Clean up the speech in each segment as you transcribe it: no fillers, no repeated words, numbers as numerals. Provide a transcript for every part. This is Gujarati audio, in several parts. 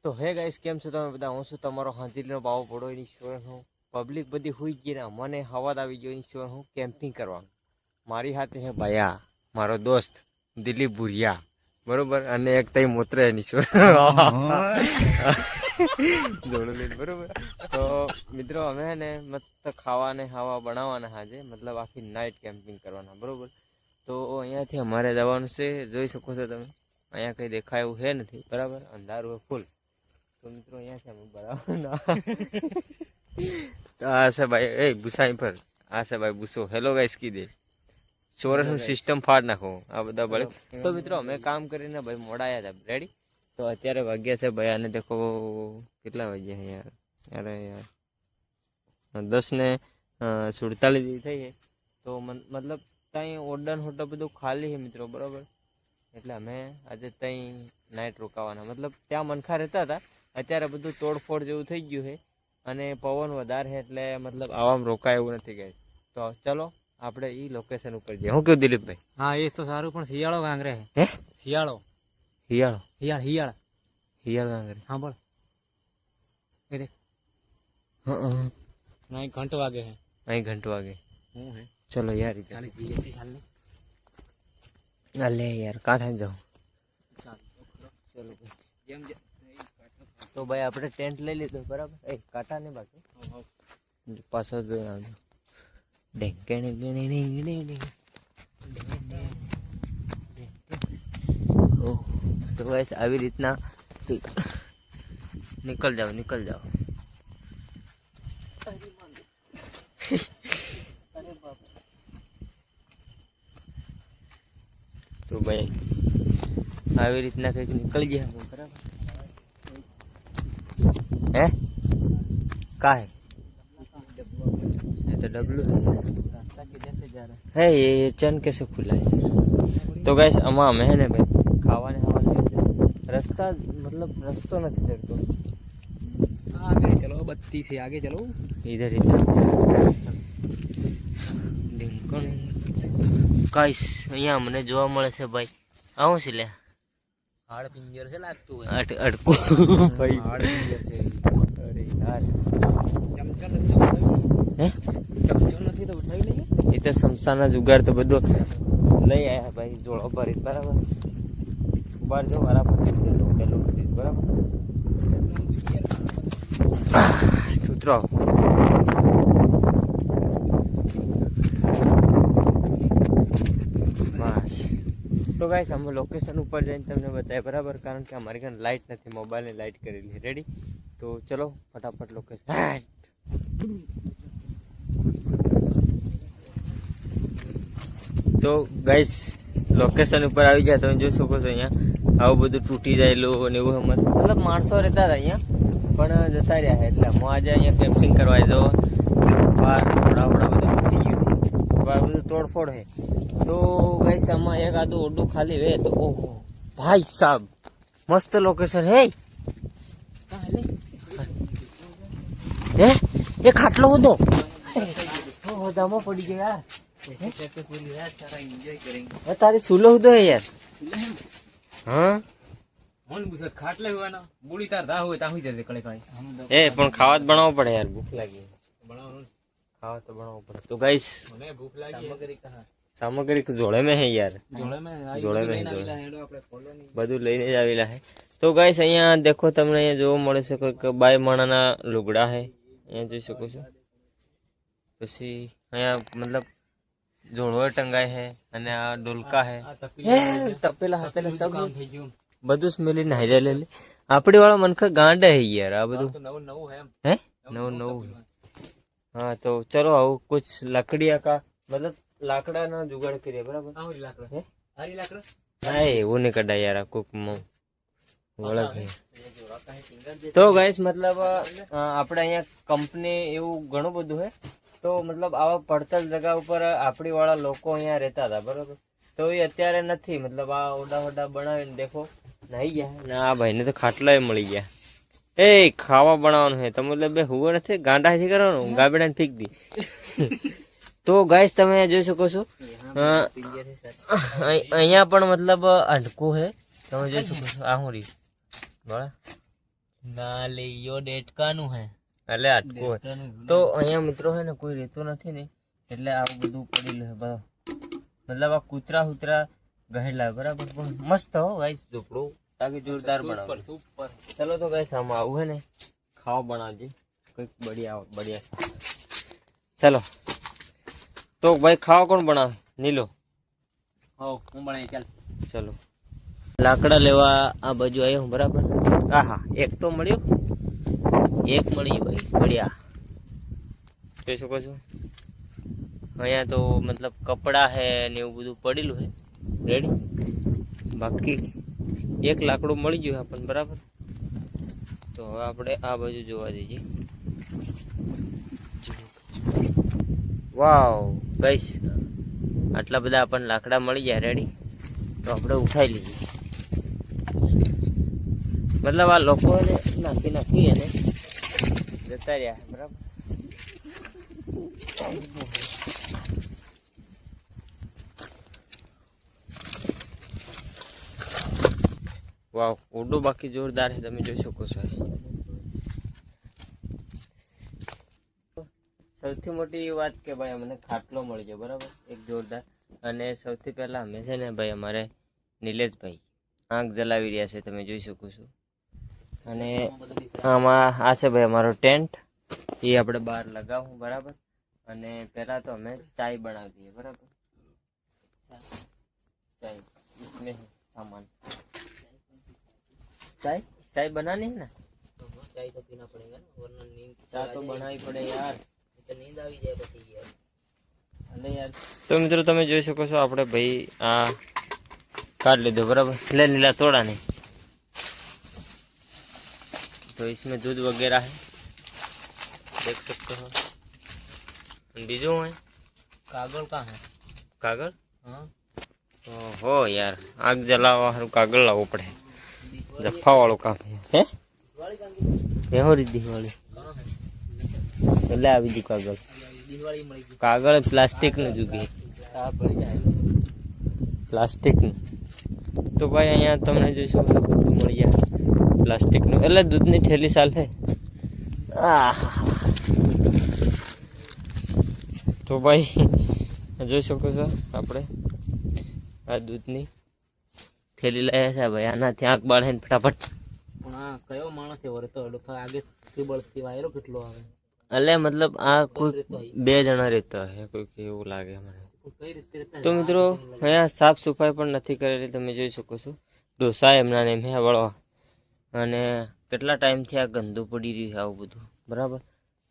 તો હે ગાઈસ કેમ છો તમે બધા? હું છું તમારો હાજીનો બાવો પડો એની સ્ટોર હું પબ્લિક બધી હુઈ ગઈ ને મને હવાદ આવી ગયો એની સ્ટોર હું કેમ્પિંગ કરવાનું. મારી સાથે હે ભયા મારો દોસ્ત દિલીપ ભુરિયા બરોબર અને એક તઈ મોત્ર એની સ્ટોર જોડો લઈને બરોબર. તો મિત્રો અમે હે ને મસ્ત ખાવા ને હવા બનાવવાના હાજે મતલબ આખી નાઇટ કેમ્પિંગ કરવાના બરોબર. તો અહીંયાથી અમારે જવાનું છે, જોઈ શકો છો તમે. અહીંયા કંઈ દેખાય એવું છે નથી બરાબર, અંધારું હોય ફૂલ. તો મિત્રો અહીંયાથી અમે બરાબર આ છે ભાઈ એ ભૂસાઈ પર આ છે ભાઈ ભૂસો. હેલો ગાઈસ કી દે ચોરસનું સિસ્ટમ ફાડ નાખો આ બધા બળે. તો મિત્રો અમે કામ કરીને ભાઈ મોડાયા હતા રેડી. તો અત્યારે વાગ્યા છે ભાઈ આને દેખો કેટલા વાગ્યા છે યાર, અરે યાર 10:47 થઈ છે. તો મતલબ ત્યાં ઓર્ડર હોટલ બધું ખાલી છે મિત્રો બરાબર. એટલે અમે આજે ત્યાં નાઇટ રોકાવાના, મતલબ ત્યાં મનખા રહેતા હતા. અત્યારે બધું તોડફોડ જેવું થઈ ગયું છે અને પવન વધારે છે એટલે મતલબ આવામાં રોકાય એવું નથી ગઈ. તો ચલો આપણે એ લોકેશન ઉપર જઈએ. હું કેવું દિલીપભાઈ? હા એ તો સારું, પણ શિયાળો કાંગરે હે શિયાળો હિયાળો હિયાળ હિયાળ કાંગરે હા બોલ એ દેખ નહીં ઘંટ વાગે છે અહીં ઘંટો વાગે. હું હે ચલો યાર ચાલી ધીરેથી ચાલ ને અલે યાર કાં થાય જાઉં. ચાલ ચલો જેમ તો ભાઈ આપણે ટેન્ટ લઈ લીધો બરાબર. એ કાંટા ને બાકી પાછળ જોઈ આવજો. તો ગાઈસ આવી રીતના નીકળ જાઓ. તો ભાઈ આવી રીતના કંઈક નીકળી જાય બરાબર. હે का है ये तो डब्लू है ये चन कैसे खुला है. तो गैस अमा में है ने भाई खावा ने रास्ता मतलब रास्तो नहीं चलतो. आगे चलो, बत्ती से आगे चलो. इधर गाइस અહીંયા મને જોવા મળે છે ભાઈ આવું છે લે हाड़ पिंजर से लागतो है અટકો ભાઈ हाड़ पिंजर से. અરે યાર चमचम હે નથી તો ઉઠાવી લઈએ. એ તો સમસાના જુગાડ તો બધો લઈ આવ્યા ભાઈ જોડો ભરી બરાબર. બાર જો બરાબર બરાબર સૂત્રો બસ. તો ગાઈસ અમે લોકેશન ઉપર જઈને તમને બતાવીએ બરાબર, કારણ કે અમારી ઘરે લાઇટ નથી, મોબાઈલની લાઇટ કરેલી રેડી. તો ચલો ફટાફટ લોકેશન. તો ગાઈસ લોકેશન ઉપર આવી ગયા તમે જોઈ શકો છો. અહીંયા આવું બધું તૂટી જાયેલું ને એવું મતલબ માણસો રહેતા હતા અહીંયા પણ જતા રહ્યા એટલે હું આજે અહીંયા કેમ્પિંગ કરવા જો બહાર વડા બધું તૂટી ગયું, બહાર બધું તોડફોડ છે. તો ગાઈસ આમાં એક આદું ઓરડું ખાલી હોય તો ઓહો ભાઈ સાહેબ મસ્ત લોકેશન હે. હે એ ખાટલો હતો દામો પડી ગયો યાર. पूरी रात सारा एंजॉय करेंगे. तारी सुलो हुदो है यार. हाँ मन बुसर खाटले हुआ ना बुड़ी तार दा हुए ता हुई दे कळे कळे ए पण खावा बनावो पड़े यार, भूख लागी. बनाओ खावा तो बनावो पड़े. तो गाइस મને ભૂખ લાગી. સામગ્રી કહાં? सामग्री जोड़े में है यार, જોડે મે જોડે મેં આવીલા હેડો આપણે ફોલો ની બધું લઈને જ આવેલા હે. તો ગાઈસ અહીંયા દેખો તમને અહીંયા જોવા મળે છે કોઈક બાય માણાના લુગડા હે અહીંયા જોઈ શકો છો. પછી અહીંયા મતલબ જોડો ટંગાય હે અને આ ડોલકા હે તપેલા હપેલા સબ થઈ ગયું. બધું સ્મેલી નાઈ જાય લે. આપડી વાળા મનખા ગાંડા હે યાર આ બધું. તો નવું નવું હે હે નવું हाँ तो चलो आओ कुछ लकड़िया का मतलब लाकड़ा ना जुगाड़ करिए बराबर. આરી લાકડો હે આરી લાકડો नहीं वो नहीं कटा यार कुक वळख है. तो गाइस मतलब આપણે અહીંયા કંપની એવું ઘણું બધું હે. તો મતલબ આવા પડતર જગા ઉપર આપણી વાળા લોકો અહીંયા રહેતા હતા બરાબર. તો એ અત્યારે નથી, મતલબ આ ઓડા બનાવીને દેખો નાઈ ગયા ને આ ભાઈને તો ખાટલા મળી ગયા. એ ખાવા બનાવવાનું હે તો મતલબ બે હુવો નથી ગાંડાથી કરવાનું ગાબડાને ફીક દી. તો ગાઈસ તમે જોઈ શકો છો અહીંયા પણ મતલબ અડકું હે તમે જોઈ શકો છો. આ હું રી બરાબર ના લે યો ડેટકાનું હે એટલે આટકું હોય તો અહીંયા મિત્રો હે ને કોઈ રહેતું નથી ને એટલે આવું બધું પડેલું છે બધા મતલબ આ કૂતરા હુતરા ગહેલા બરાબર પણ મસ્ત હો ગાઈસ ઝૂંપડું તાકી જોરદાર બનાવ સુપર ચલો તો ગાઈસ આમાં આવું હે ને ખાવા બનાવજે કંઈક બઢિયા ચલો તો ભાઈ ખાવા કોણ બનાવે નીલો હો હું બનાવી ચાલ ચલો લાકડા લેવા આ બાજુ આવ્યો હું બરાબર આહા એક તો મળ્યો ભાઈ બઢિયા જોઈ શકો છો અહીંયા તો મતલબ કપડા હે ને એવું બધું પડેલું હે રેડી બાકી એક લાકડું મળી ગયું આપણને બરાબર તો હવે આપણે આ બાજુ જોવા જઈએ વાવ ગાઈસ આટલા બધા આપણને લાકડા મળી જાય રેડી તો આપણે ઉઠાઈ લઈએ મતલબ આ લોકોને નાખી અને જતા રહ્યા બરાબર વાવ ઓડો બાકી જોરદાર છે તમે જોઈ શકો છો સૌથી મોટી વાત કે ભાઈ અમને ખાટલો મળી ગયો બરાબર એક જોરદાર અને સૌથી પહેલા અમે છે ને ભાઈ અમારે નિલેશભાઈ આંખ જલાવી રહ્યા છે તમે જોઈ શકો છો અને આમાં આ છે ભાઈ અમારો ટેન્ટ એ આપણે બહાર લગાવું બરાબર અને પહેલા તો અમે ચાય બનાવી દઈએ બરાબર ચાય इसमें सामान चाय बनानी है ना ચાય તો પીના પડેગા ને વરના નીંદ चा तो बनावी પડે યાર તો નીંદ આવી જાય પછી યાર અલે યાર તો મિત્રો તમે જોઈ શકો છો આપણે ભાઈ આ काट લીધો બરાબર ले नीला तोड़ा नहीं तो इसमें दूध वगैरह है देख सकते हो बीजू है કાગળ કા હે कागल હા हो यार आग जलावा हारू कागल लावो पड़े जफा वालों काम है एहो रीति वाली કા હે એટલે આવી ગયું કાગળ દિવાળી મળી ગઈ કાગળ પ્લાસ્ટિક નું જુગે આ પડી જાય પ્લાસ્ટિક નું તો ભાઈ અહીંયા તમને જોઈ શકો છો બધું મળી જાય પ્લાસ્ટિક નું એટલે દૂધની થેલી ચાલે તો ભાઈ જોઈ શકો છો આપણે આ દૂધની થેલી લાયા છે ભાઈ આનાથી આંખ બાળે ને ફટાફટ પણ આ કયો માણસ છે વરે તો આગે થી બળતી વાયરો કેટલો આવે એટલે મતલબ આ કોઈ બે જણા રહેતા હે કોઈક એવું લાગે મને કઈ રીતે રહેતા તો મિત્રો અહીંયા સાફ સફાઈ પણ નથી કરેલી તમે જોઈ શકો છો ડોસા એમના ને મેં વળવા અને કેટલા ટાઈમથી આ ગંદુ પડી રહ્યું છે આવું બધું બરાબર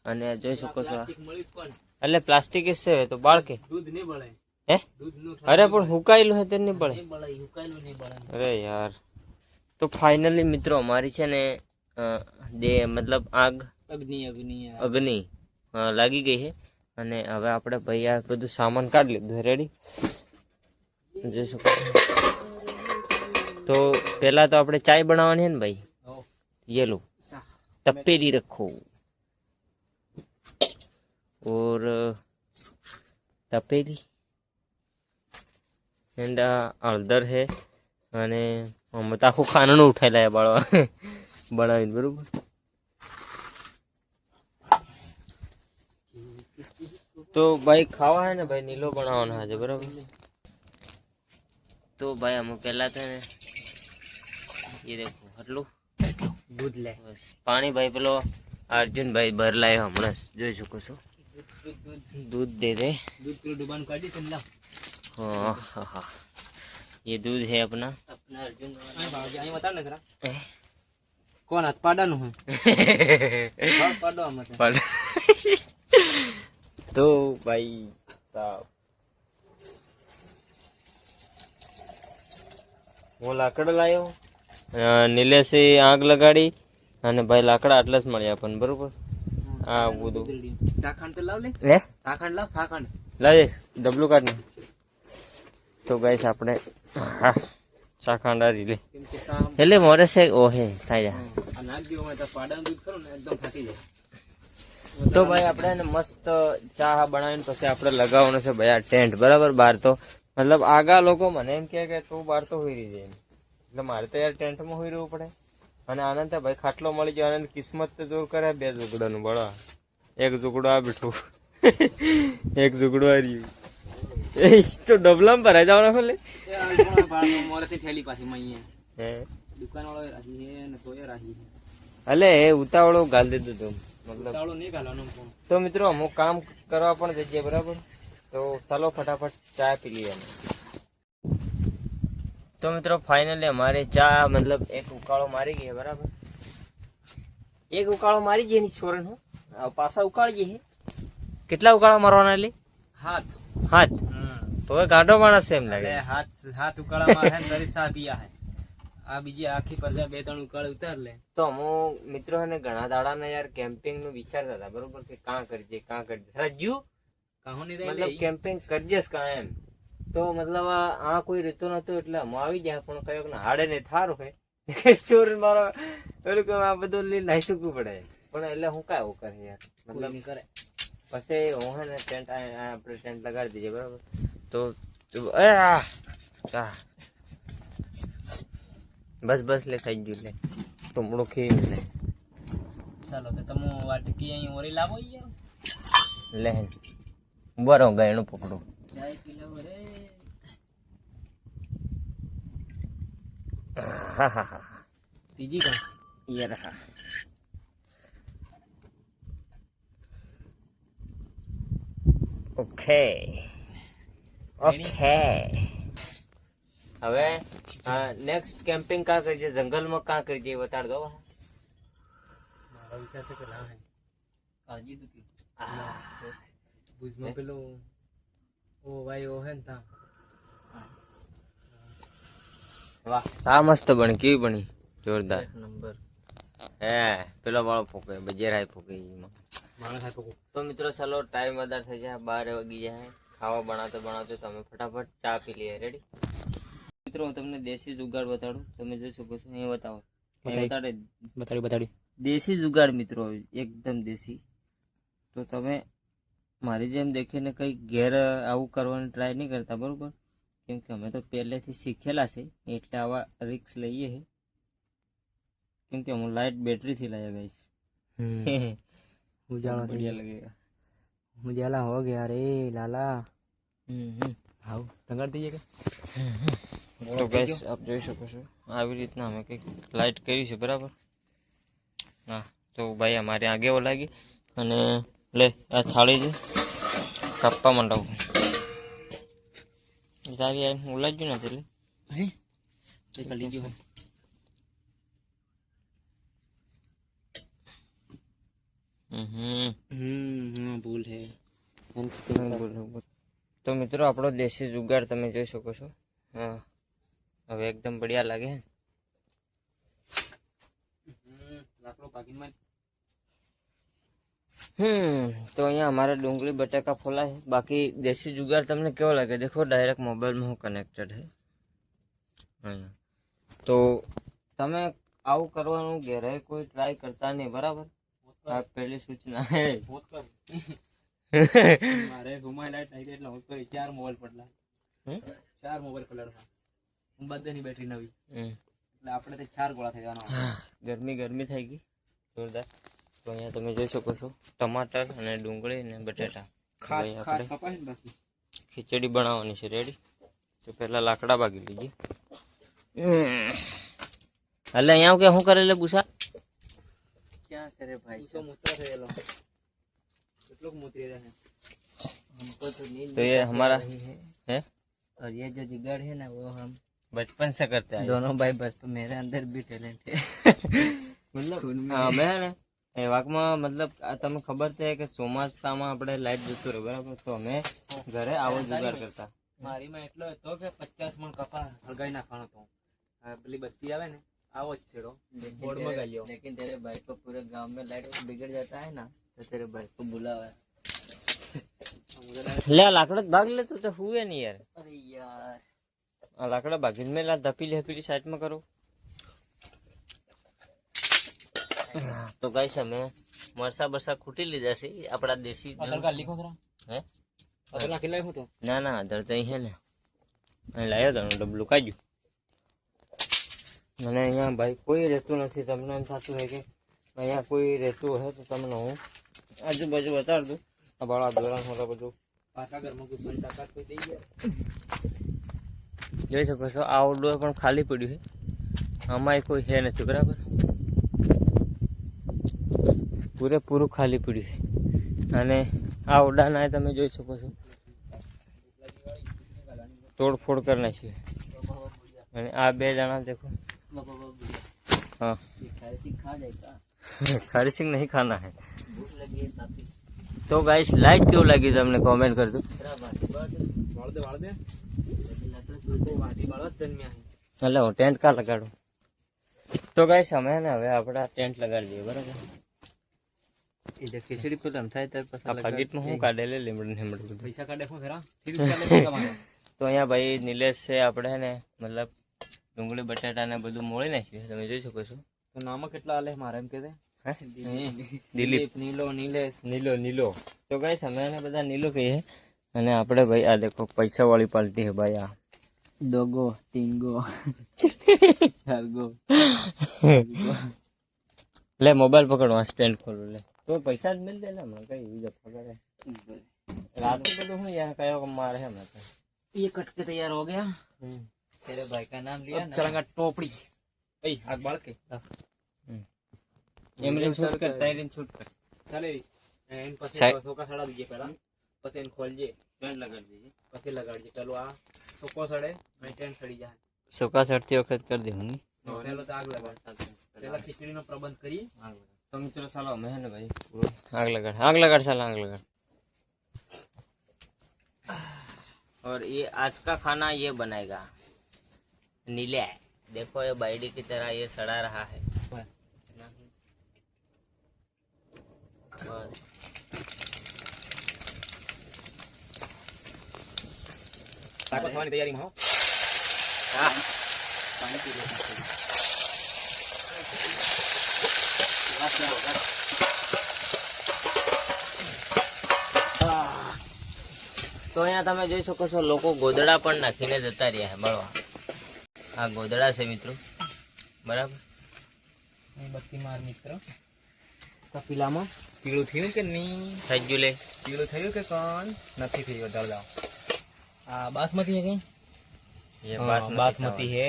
અને જોઈ શકો છો મળી કોણ એટલે પ્લાસ્ટિક છે તો બાળકે દૂધ નહીં બળે હે દૂધ નું અરે પણ હુકાયેલું છે તે નહીં પડે નહીં બળે હુકાયેલું નહીં બળે અરે યાર તો ફાઇનલી મિત્રો અમારી છે ને જે મતલબ આગ અગ્નિ લાગી ગઈ છે અને હવે આપણે ભાઈ આ બધું સામાન કાઢી લીધું રેડી જોઈ શકો તો પહેલા તો આપણે ચાય બનાવવાની છે ને ભાઈ ये लो तपेरी रखो और तपेरी एंड हळदर है અને અમે તો આખું ખાનાનું ઉઠાઈ લાયા બાળવા બનાવીને બરોબર તો ભાઈ ખાવા હે ને ભાઈ નીલો બનાવવાનો આજે બરાબર તો ભાઈ અમે પહેલા તો ને ये देखो હટલું દૂધ લે પાણી ભાઈ પેલો અર્જુનભાઈ ભર લાવ્યો હમણાં જોઈ શકો છો दूध दे दे दूध किलो डुबान काटी तुम ला हाँ हाँ हाँ ये दूध है अपना अपना अर्जुन आई बता ना जरा कौन हाथ पाडा नु है पाडो मत तो भाई साहब હું લાકડા લાવ્યો નીલેશે આગ લગાડી અને ભાઈ લાકડા આટલા જ મળ્યા આપણને બરોબર આ બધું થાખંડ તો લાવ લે હે થાખંડ લાવ થાખંડ લાવે ડબલું કાઢ ને તો ગાઈસ આપણે હા ચાખાંડા રી લે કેમ કે કામ એટલે મોરે છે ઓહે થાય જા આ નાખ દેવો માં તો પાડાનું દૂધ કરું ને એકદમ ફાટી જાય તો ભાઈ આપણે ને મસ્ત ચા બનાવીને પછી આપણે લગાવવાનો છે ભાઈ આ ટેન્ટ બરાબર બહાર તો મતલબ આગા લોકો મને એમ કહે કે તું બહાર તો હોઈ રહી જાય એટલે મારે તો યાર ટેન્ટમાં હોઈ રહેવું પડે અને આનંદ ભાઈ ખાટલો મળી ગયો. આનંદ કિસ્મત તો જોર કરે 2 ઝુગડાનું બળા. એક ઝુગડો આ બેઠું, એક ઝુગડો આ રહ્યું. એ તો ડબલામાં ભરાઈ જવાના ખોલે. મોરેથી ઠેલી પાછી મઈએ હે દુકાન વાળો રાજી છે ને તોય રાજી છે. અલે એ ઉતાવળો ગાલ દીધું તું મતલબ. ચાલો નહીં ગાલવાનો ફોન. તો મિત્રો અમુક કામ કરવા પણ જઈએ બરાબર. તો ચાલો ફટાફટ ચા પી લઈએ. તો મિત્રો ફાઇનલી અમારે ચા મતલબ એક ઉકાળો મારી ગઈ બરાબર. એક ઉકાળો મારી ગઈ એની છોરણ હું પાછા ઉકાળી ગઈ. કેટલા ઉકાળા મારવાના એટલે હાથ હાથ? તો એ ગાંડો માણસ છે એમ લાગે. હાથ ઉકાળા મારે ને દરેક ચા પીયા હે. આ બીજી આખી પંદર 2-3 ઉકાળે ઉતાર લે. તો અમુક મિત્રો ને ઘણા દાડાના યાર કેમ્પિંગ નું વિચારતા હતા બરોબર કે કાં કરજે રાજ્યુ કાહો ની મતલબ કેમ્પિંગ કરજે કાં એમ. તો મતલબ આ કોઈ રીતો નતો એટલે અમે આવી ગયા પણ કયો ને હાડે ને થારું હે ચોર મારો પેલું કે આ બધું લઈ નાઈ શકવું પડે પણ એટલે હું કાંઈ એવું કરે યાર મતલબ કરે પછી હું હે ને ટેન્ટ આપણે ટેન્ટ લગાડી દઈએ બરાબર. તો બસ લે થઈ ગયું લે તો મોડો ખેવી લે. ચાલો તો તમે વાટકી અહીં ઓરી લાવો યાર. લે બરો ગાયણું પકડું. ચાય પી લો રે. હા હા હા ત્રીજી કા યાર હા. ઓકે હવે નેક્સ્ટ કેમ્પિંગ કાં કરજે જંગલમાં કાં કરજે બતાડ દો. મારો વિચાર છે કે ના હે કાજી દુકી ભુજમાં પેલો ઓ ભાઈ ઓ હે ને તા. વાહ સા મસ્ત બની કેવી બની જોરદાર નંબર. હે પેલો વાળો ફૂકે બજેરાય ફૂકે એમાં. માણસ આપો તો મિત્રો ચાલો ટાઈમ વધારે થઈ જાય 12 વાગી જાય. ખાવા બનાવતો તમે ફટાફટ ચા પી લઈએ. રેડી મિત્રો હું તમને દેશી જુગાડ બતાડું. તમે જોઈ શકો છો અહીં બતાવો બતાડી દેશી જુગાડ મિત્રો એકદમ દેશી. તો તમે મારી જેમ દેખીને કઈ ઘેર આવું કરવાની ટ્રાય નહીં કરતા બરોબર. કેમ કે અમે તો પહેલેથી શીખેલા છે એટલે આવા રિક્સ લઈએ છે. કેમ કે હું લાઇટ બેટરીથી લાવ્યા ગઈશ. ઉજાળો बढ़िया लगेगा. उजाला हो गया रे लाला. हाउ टंगार दीजिए क्या. તો ગાઈસ આપ જોઈ શકો છો આવી રીતના અમે કંઈક લાઇટ કરી છે બરાબર. હા તો ભાઈ અમારે આગે ઓ લાગી અને લે આ થાળી છે કાપવા માંડવું. તારી આ ઉલાજ્યું નથી લે હે તે કલી ગયો. ભૂલ હે. તો મિત્રો આપણો દેશી જુગાડ તમે જોઈ શકો છો. હા હવે એકદમ બઢિયા લાગે હે. લાકડો પાકીમાં તો અહીંયા અમારે ડુંગળી બટાકા ફોલા છે. બાકી દેશી જુગાડ તમને કેવો લાગે દેખો ડાયરેક્ટ મોબાઈલમાં હું કનેક્ટેડ છે અહીંયા. તો તમે આવું કરવાનું ઘેરે કોઈ ટ્રાય કરતા નહીં બરાબર. આ પહેલી સૂચના હે. મારે ઘુમાઈ લાઈટ આવી એટલે હું કોઈ 4 મોબાઈલ પડલા 4 મોબાઈલ પલડવા બધાની બેટરી નવી એટલે આપણે તે 4 ગોળા થઈ જવાના. ગરમી થઈ ગઈ જોરદાર. તો અહીંયા તમે જોઈ શકો છો ટમાટર અને ડુંગળી અને બટેટા. બાકી ખીચડી બનાવવાની છે. રેડી તો પહેલા લાકડા ભાગી લીધી. એટલે અહીંયા કે શું કરે લે ગુસા क्या करे भाई तो मूत्र थेलो કેટલું મૂત્રી રહે हमको तो नींद तो ये हमारा है और ये जो जिगर है ना वो हम बचपन से करते हैं दोनों भाई बचपन मेरे अंदर भी टैलेंट है मतलब मैं ने એ વાકમાં મતલબ તમને ખબર છે કે ચોમાસામાં આપણે લાઈટ જતું રહે બરાબર. તો અમે ઘરે આવો જુગાડ કરતા. મારી માં એટલો હતો કે 50 મણ કપા હળગાઈ નાખવાનો તો પેલી બત્તી આવે ને आओ छेड़ो बोर्ड में गालियो. लेकिन तेरे भाई को पूरे गांव में लाइट बिगड़ जाता है ना तो तेरे भाई को बुलावा ले लाकड़ा भाग ले तो हुए नहीं यार. अरे यार लाकड़ा भागी में ला धपीली साइड में करो. तो गाइस हमें मरसा बरसा खूटी लीधा છે આપડા દેશી અદર કા લીખો થરા હે અદર નાખી લાયો તો ના અદર તો અહીં છે ને અહીં લાયો તો ડબલું કાઢ્યું. અને અહીંયા ભાઈ કોઈ રહેતું નથી. તમને એમ થતું હોય કે અહીંયા કોઈ રહેતું હોય તો તમને હું આજુબાજુ બતાડી દઉં. આ બાળા દોરાન હોતા બધું પાકા ઘરમાં ઘૂસવાની તાકાત કોઈ દઈ ગયા. જોઈ શકો છો આઉટડોર પણ ખાલી પડ્યું છે. આમાં કોઈ છે નથી બરાબર, પૂરેપૂરું ખાલી પડ્યું છે. અને આ ઓરડાના તમે જોઈ શકો છો તોડફોડ કરી નાખ્યું છે. અને આ બે જણા देखो हाँ खारी सिंह नहीं खाना है. तो गाइस लाइट क्यों लगी તમને कमेंट कर दो. એટલે હું ટેન્ટ કા લગાડું. તો ગાઈસ અમે ને હવે આપણે ટેન્ટ લગાડી દઈએ બરાબર. એ જે ખીચડી પર રમથાય ત્યારે પછી આ પાકીટમાં હું કાઢે લે લીમડું પૈસા કાઢે શું ખરા તો અહીંયા ભાઈ નિલેશ છે આપણે ને મતલબ ડુંગળી બટાટા ને બધું મોળી નાખ્યું તમે જોઈ શકો છો. તો નામ કેટલા આલે મારે એમ કે દિલીપ નીલો નિલેશ નીલો. તો ગાઈસ અમે એને બધા નીલો કહીએ. અને આપણે ભાઈ આ દેખો પૈસા વાળી પાર્ટી है भाई. આ દોગો તીંગો ચારગો લે મોબાઈલ પકડવા સ્ટેન્ડ ખોલો લે તો પૈસા જ મિલ દે ને હમણાં કઈ બીજો પકડે रात को तो हूँ यार कहो मार है मैं तो ये कट के तैयार हो गया। तेरे भाई का नाम लिया ना, चलेगा टोपड़ी ए आग बाल के एमरिन शूट कर टाइरिन शूट कर चले इन पसे सोका सड़ा दीजिए पहला पते इन खोल जे टेंट लगा दीजिए पते लगा दीजिए। चलो आ सोको सड़े मैं टेंट सड़ी जाए सोका सड़ती वक्त कर दी हूँ पहले तो आग लगा पहला खिचड़ी नो प्रबंध करिए। तो मित्रों सालो मैं है ना भाई आग लगा साला आग लगा। और ये आज का खाना ये बनाएगा नीले। देखो ये बाइडी की तरह ये सड़ा रहा है। ताकत खाने तैयारी में हो। पानी पी लो। तो अहींया तमे जोई शको छो लोको गोदड़ा पण नाखीने जता रह्या है बळवा। आ गोदड़ा छे मित्रों बराबर। ये बत्ती मार मित्र कपिलामा पीळું થયું કે નહીં થઈ ગયું લે પીળું થયું કે કોણ નથી થયું ડર જાઓ। आ बासमती है कहीं ये बासमती है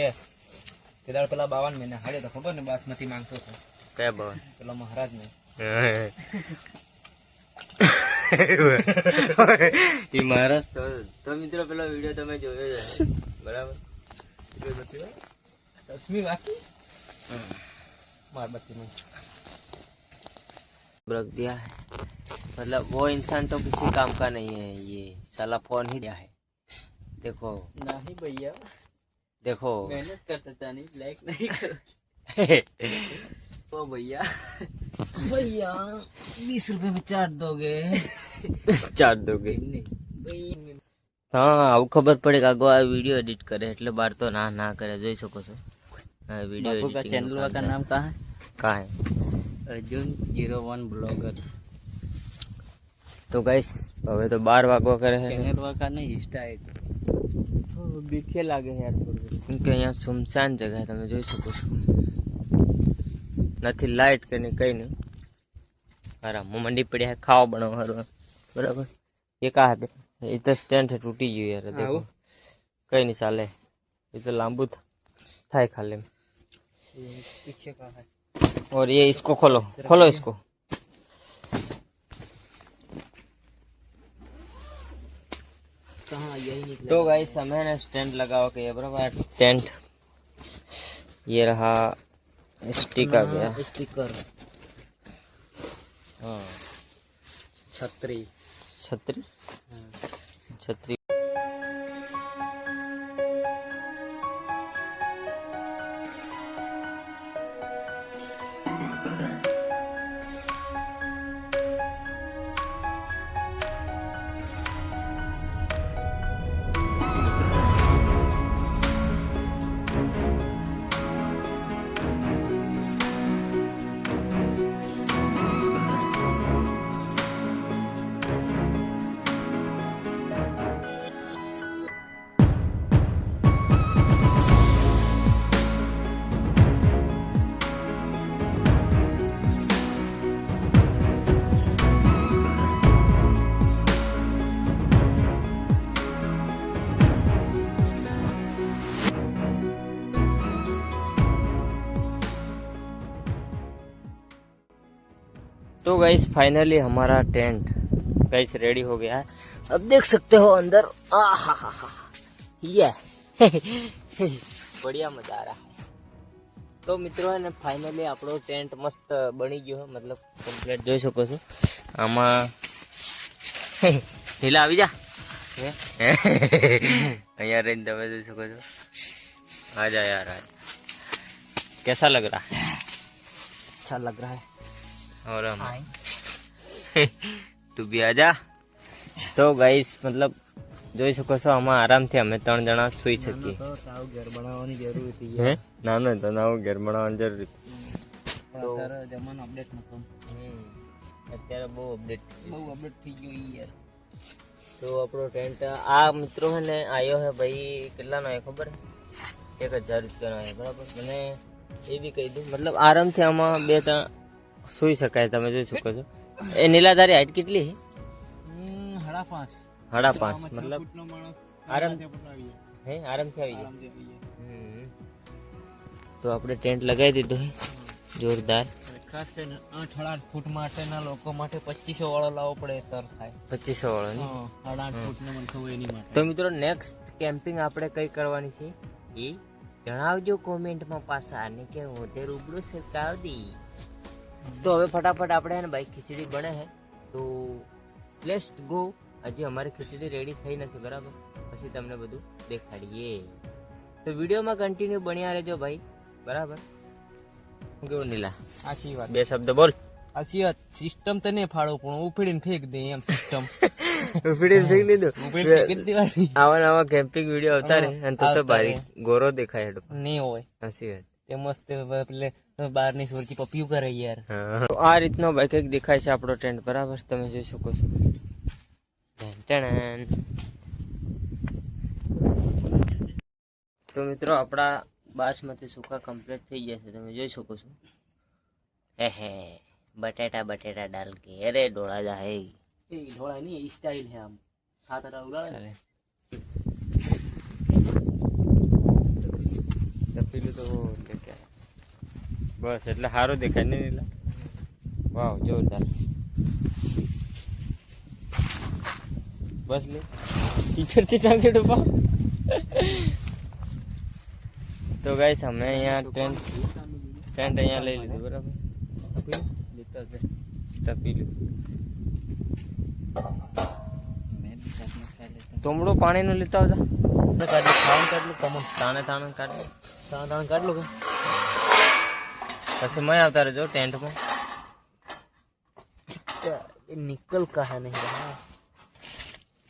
केदार पेला 52 महीना हाड़े तो खबर ने बासमती मांगतो था क्या बात पेला महाराज ने ये महाराज तो मित्रों पेलो वीडियो तमे जोयो है बराबर। दसवीं बाकी मारबत्ती में रख दिया है। मतलब वो इंसान तो किसी काम का नहीं है, ये साला फोन ही दिया है। देखो नहीं भैया देखो मेहनत करता था नहीं लाइक नहीं कर ओ भैया भैया 20 रुपए में चाट दोगे चाट दोगे हाँ आव खबर पड़े आगो आ वीडियो एडिट करे એટલે બાર તો ના ના કરે જોઈ શકો છો। આ वीडियो बापू का चैनल का नाम कहाँ है अर्जुन 01 ब्लॉगर। तो गाइस હવે તો 12 વાગવા કરે છે। चैनल का नहीं इंस्टा है बीखे लागे है यार क्योंकि यहाँ सुनसान जगह है તમે જોઈ શકો છો। નથી લાइट કે નહીં કઈ નહીં આરામ મંડી પડ્યા है ખાવા બનાવવા बराबर। ये कहा है ये तो स्टैंड है टूटी गई यार देखो कहीं नहीं चाले ये तो लांबू था खाले में पीछे का है। और ये इसको खोलो खोलो इसको कहाँ यही निकला। तो गाइस हमें ना स्टैंड लगा के ये बराबर टेंट ये रहा स्टिक आ गया स्टिकर हाँ छतरी छतरी छतरी तो गाइस फाइनली हमारा टेंट गाइस रेडी हो गया है। अब देख सकते हो अंदर ये बढ़िया मजा आ रहा है। तो मित्रों है ने फाइनली આપણો ટેન્ટ મસ્ત બની ગયો છે, મતલબ કમ્પ્લીટ જોઈ શકો છો। આમાં ઢીલા આવી જા અહીંયા રહીને તમે જોઈ શકો છો। आ जा यार आज कैसा लग रहा है? अच्छा लग रहा है। और हम तू भी आ जा। तो गाइस मतलब જોઈ શકો છો આમાં આરામથી અમે 3 જણા સુઈ શકીએ। તો સાવ ઘર બનાવવાની જરૂર હતી હે નાનો તો નાવ ઘર બનાવવાની જરૂર હતી। તો અત્યારે જમાનો અપડેટ નતો। અત્યારે બહુ અપડેટ થઈ ગયું યાર। તો આપણો ટેન્ટ આ મિત્રો હે ને આયો હે ભાઈ કેટલાનો હે ખબર હે 1000 રૂપિયાનો હે બરાબર। મને એ બી કહી દઉં મતલબ આરામથી આમાં 2-3 સુઈ શકાય। તમે જોઈ શકો છો। એ નીલાધારી હાઈટ કેટલી છે? 5.5 5.5 मतलब આરામ હે આરામથી આવી જાય। તો આપણે ટેન્ટ લગાવી દીધો છે જોરદાર। ખાસ કરીને 8-8 ફૂટ માટેના લોકો માટે 2500 વાળો લાવવો પડે તર થાય। 2500 વાળો ને 8.5 ફૂટનો મળતો હોય એની માટે। તો મિત્રો નેક્સ્ટ કેમ્પિંગ આપણે કઈ કરવાની છે એ જણાવજો કોમેન્ટમાં પાછા અને કે હું તે રૂબરૂ શીખવાડી। તો હવે ફટાફટ આપણે હે ને ભાઈ ખીચડી બને છે તો લેટ્સ ગો। હજી અમારી ખીચડી રેડી થઈ નથી બરાબર, પછી તમને બધું દેખાડીએ। તો વિડીયોમાં કન્ટિન્યુ બન્યા રહેજો ભાઈ બરાબર। કેવું નીલા સાચી વાત, 2 શબ્દ બોલ। સાચી વાત। સિસ્ટમ તો નહીં ફાડો પણ ઉફીડીને ફેંક દે એમ સિસ્ટમ ઉફીડીને ફેંક દીધું। ફેંકી દેવાની। આવા કેમ્પિંગ વિડીયો આવતા રહે અને તું તો ભારી ગોરો દેખાય હેડ નહીં હોય સાચી વાત। તે મસ્ત પેલે બહારની સુરજી પપિયું કરે યાર। તો આ રીતનો ભાઈ કંઈક દેખાય છે આપણો ટેન્ટ બરાબર, તમે જોઈ શકો છો। તો મિત્રો આપણા બાસમતી સુકા કમ્પ્લીટ થઈ ગયા છે, તમે જોઈ શકો છો। હે બટેટા ડાલ કે અરે ડોળા જા હે એ ઢોળા નહીં એ સ્ટાઇલ છે આમ ખાતરા ઉડાડે। તપેલું તો બસ એટલે સારું દેખાય ને નીલા। વાવ જોરદાર। બસ લે ટીચરથી ટાંગે ડબ્બા। તો ગાઈસ અમે અહીંયા ટેન્ટ અહીંયા લઈ લીધું બરાબર। તપેલું તોમડું પાણીનું લેતા આવતા ખાવાનું કાઢલું તાણે કાઢલું કે પછી મય આવતા રહેજો ટેન્ટમાં। નિકલ કા હે નહીં રહા।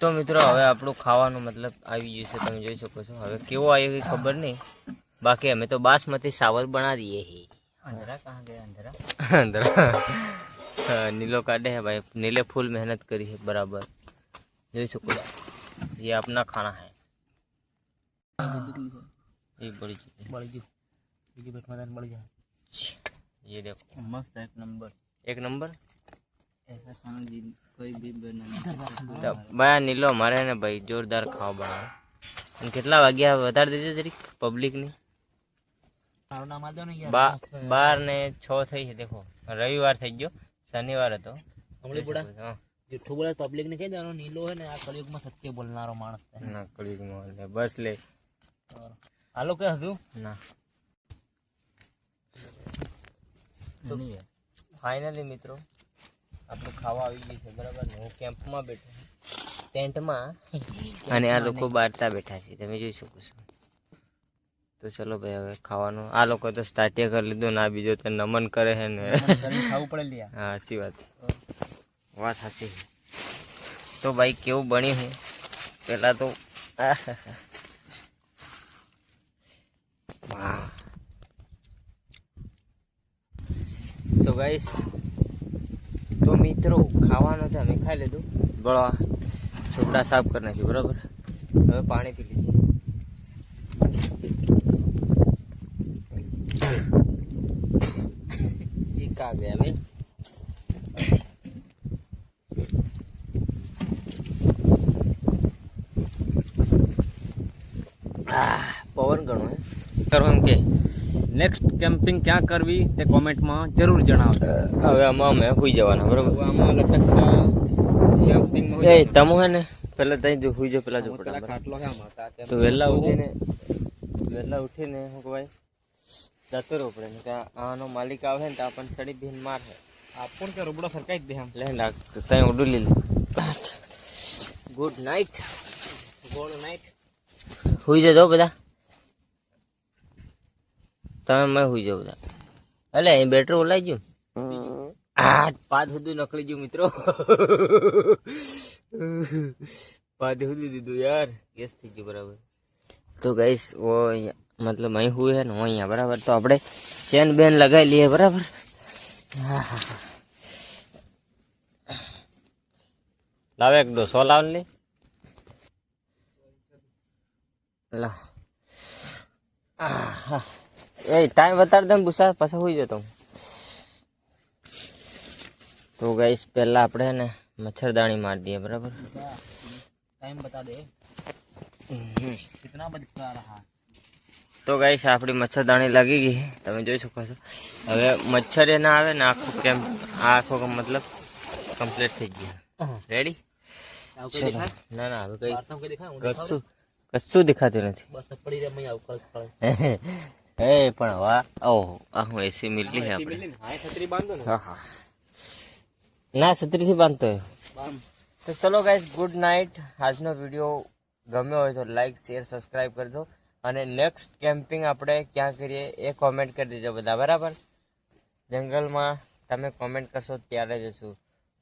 તો મિત્રો હવે આપણું ખાવાનું મતલબ આવી ગયું છે, તમે જોઈ શકો છો। હવે કેવો આવ્યો એ ખબર નહીં, બાકી અમે તો બાસમતી ચાવલ બના દીએ હી। अंधेरा कहाँ गया अंधेरा? अंदर नीलो काटे है भाई, नीले फुल मेहनत करी है बराबर, જોઈ શકો છો। ये अपना खाना है। ये बड़ी बीजी पेट में बढ़ जाए। ये देखो मस्त एक नंबर ऐसा खाना कोई भी बना। तो भाई नीलो हमारे ने भाई जोरदार खावा बनावे। કેટલા વાગ્યા વધારે દેજો જરીક પબ્લિક ની। 12:06 થઈ છે। દેખો રવિવાર થઈ ગયો, શનિવાર હતો। હમણે બુડા જુઠ્ઠું બોલે પબ્લિક ને કહી દેવાનો નીલો હે ને આ કળિયુગમાં સત્ય બોલનારો માણસ છે ના। કળિયુગમાં લે બસ લે હાલો કે હતું ના। તો ફાઇનલી મિત્રો આપણું ખાવા આવી ગયું છે બરાબર ને। હું કેમ્પમાં બેઠો ટેન્ટમાં અને આ લોકો બહારતા બેઠા છે, તમે જોઈ શકો છો। તો ચલો ભાઈ હવે ખાવાનું આ લોકો તો સ્ટાર્ટ કરી લીધું ને આ બીજો તો નમન કરે છે ને ખાવું પડે લ્યા। હા સાચી વાત સાચી। તો ભાઈ કેવું બન્યું છે પેલા તો વાહ। તો ગાઈસ તો મિત્રો ખાવાનું તો અમે ખાઈ લીધું, ગળા છોકરા સાફ કરી નાખ્યું બરાબર। હવે પાણી પી લીધું। કા ગયા ભાઈ પવન ઘણો હે કરો એમ કે નેક્સ્ટ કેમ્પિંગ ક્યાં કરવી તે કોમેન્ટમાં જરૂર જણાવજો. હવે આમાં અમે સુઈ જવાના બરોબર. હવે આમાં લટકતા કેમ્પિંગમાં એ તમે હે ને પેલા તઈ જો સુઈ જાઓ પેલા જો પેલા ખાટલો છે આમાં સાથે તો વહેલા ઉઠીને હું ભાઈ જતો રહો પડે ને કે આનો માલિક આવે ને તો આપણને ચડી બીન મારે આપણ કે રોબડો સરકાઈ જ દે આમ. લે ના તઈ ઉડી લીધું. Good night. ગોળ નાઈટ. સુઈ જજો બધા તમે મેં સુઈ જાઉં બધા. અલે અહીં બેટરી ઓલાઈ ગયું 5 સુધી નકળી ગયું મિત્રો. 5 સુધી દીધું યાર કેસ થઈ ગયું બરાબર. તો ગાઈસ વો मतलब અહીં हुए है ને હું અહીંયા બરાબર. તો આપણે ચેન બેન લગાવી લઈએ બરાબર. લાવ એક દો 100 લાવ લે લા. એ ટાઈમ બતાડ દે બુસા પછી હોઈ જતો. તો ગાઈસ પહેલા આપણે ને મચ્છરદાણી માર દઈએ બરાબર. टाइम बता दे कितना बज रहा. તો ગાઈસ આપણી મચ્છરદાણી લાગી ગઈ તમે જોઈ શકો છો. હવે મચ્છર એ ના આવે ને આખો કેમ આખો મતલબ કમ્પ્લીટ થઈ ગયું. રેડી. ના ના હવે કઈ કશું દેખાતું નથી. એ પણ વાહ ઓહો આ હું એસી મિલી છે આપણે. હા હા ના છત્રીથી બાંધતો તો ચલો ગાઈસ ગુડ નાઇટ. આજનો વિડીયો ગમ્યો હોય તો લાઈક શેર સબસ્ક્રાઈબ કરજો અને નેક્સ્ટ કેમ્પિંગ આપણે ક્યાં કરીએ એ કોમેન્ટ કરી દેજો બધા બરાબર. જંગલમાં તમે કોમેન્ટ કરશો ત્યારે જશું.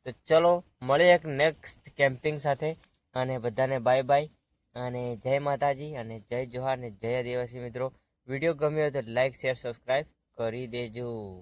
તો ચલો મળીએ એક નેક્સ્ટ કેમ્પિંગ સાથે અને બધાને બાય બાય અને જય માતાજી અને જય જોહાર અને જય આદિવાસી મિત્રો. વિડીયો ગમ્યો હોય તો લાઈક શેર સબસ્ક્રાઈબ કરી દેજો.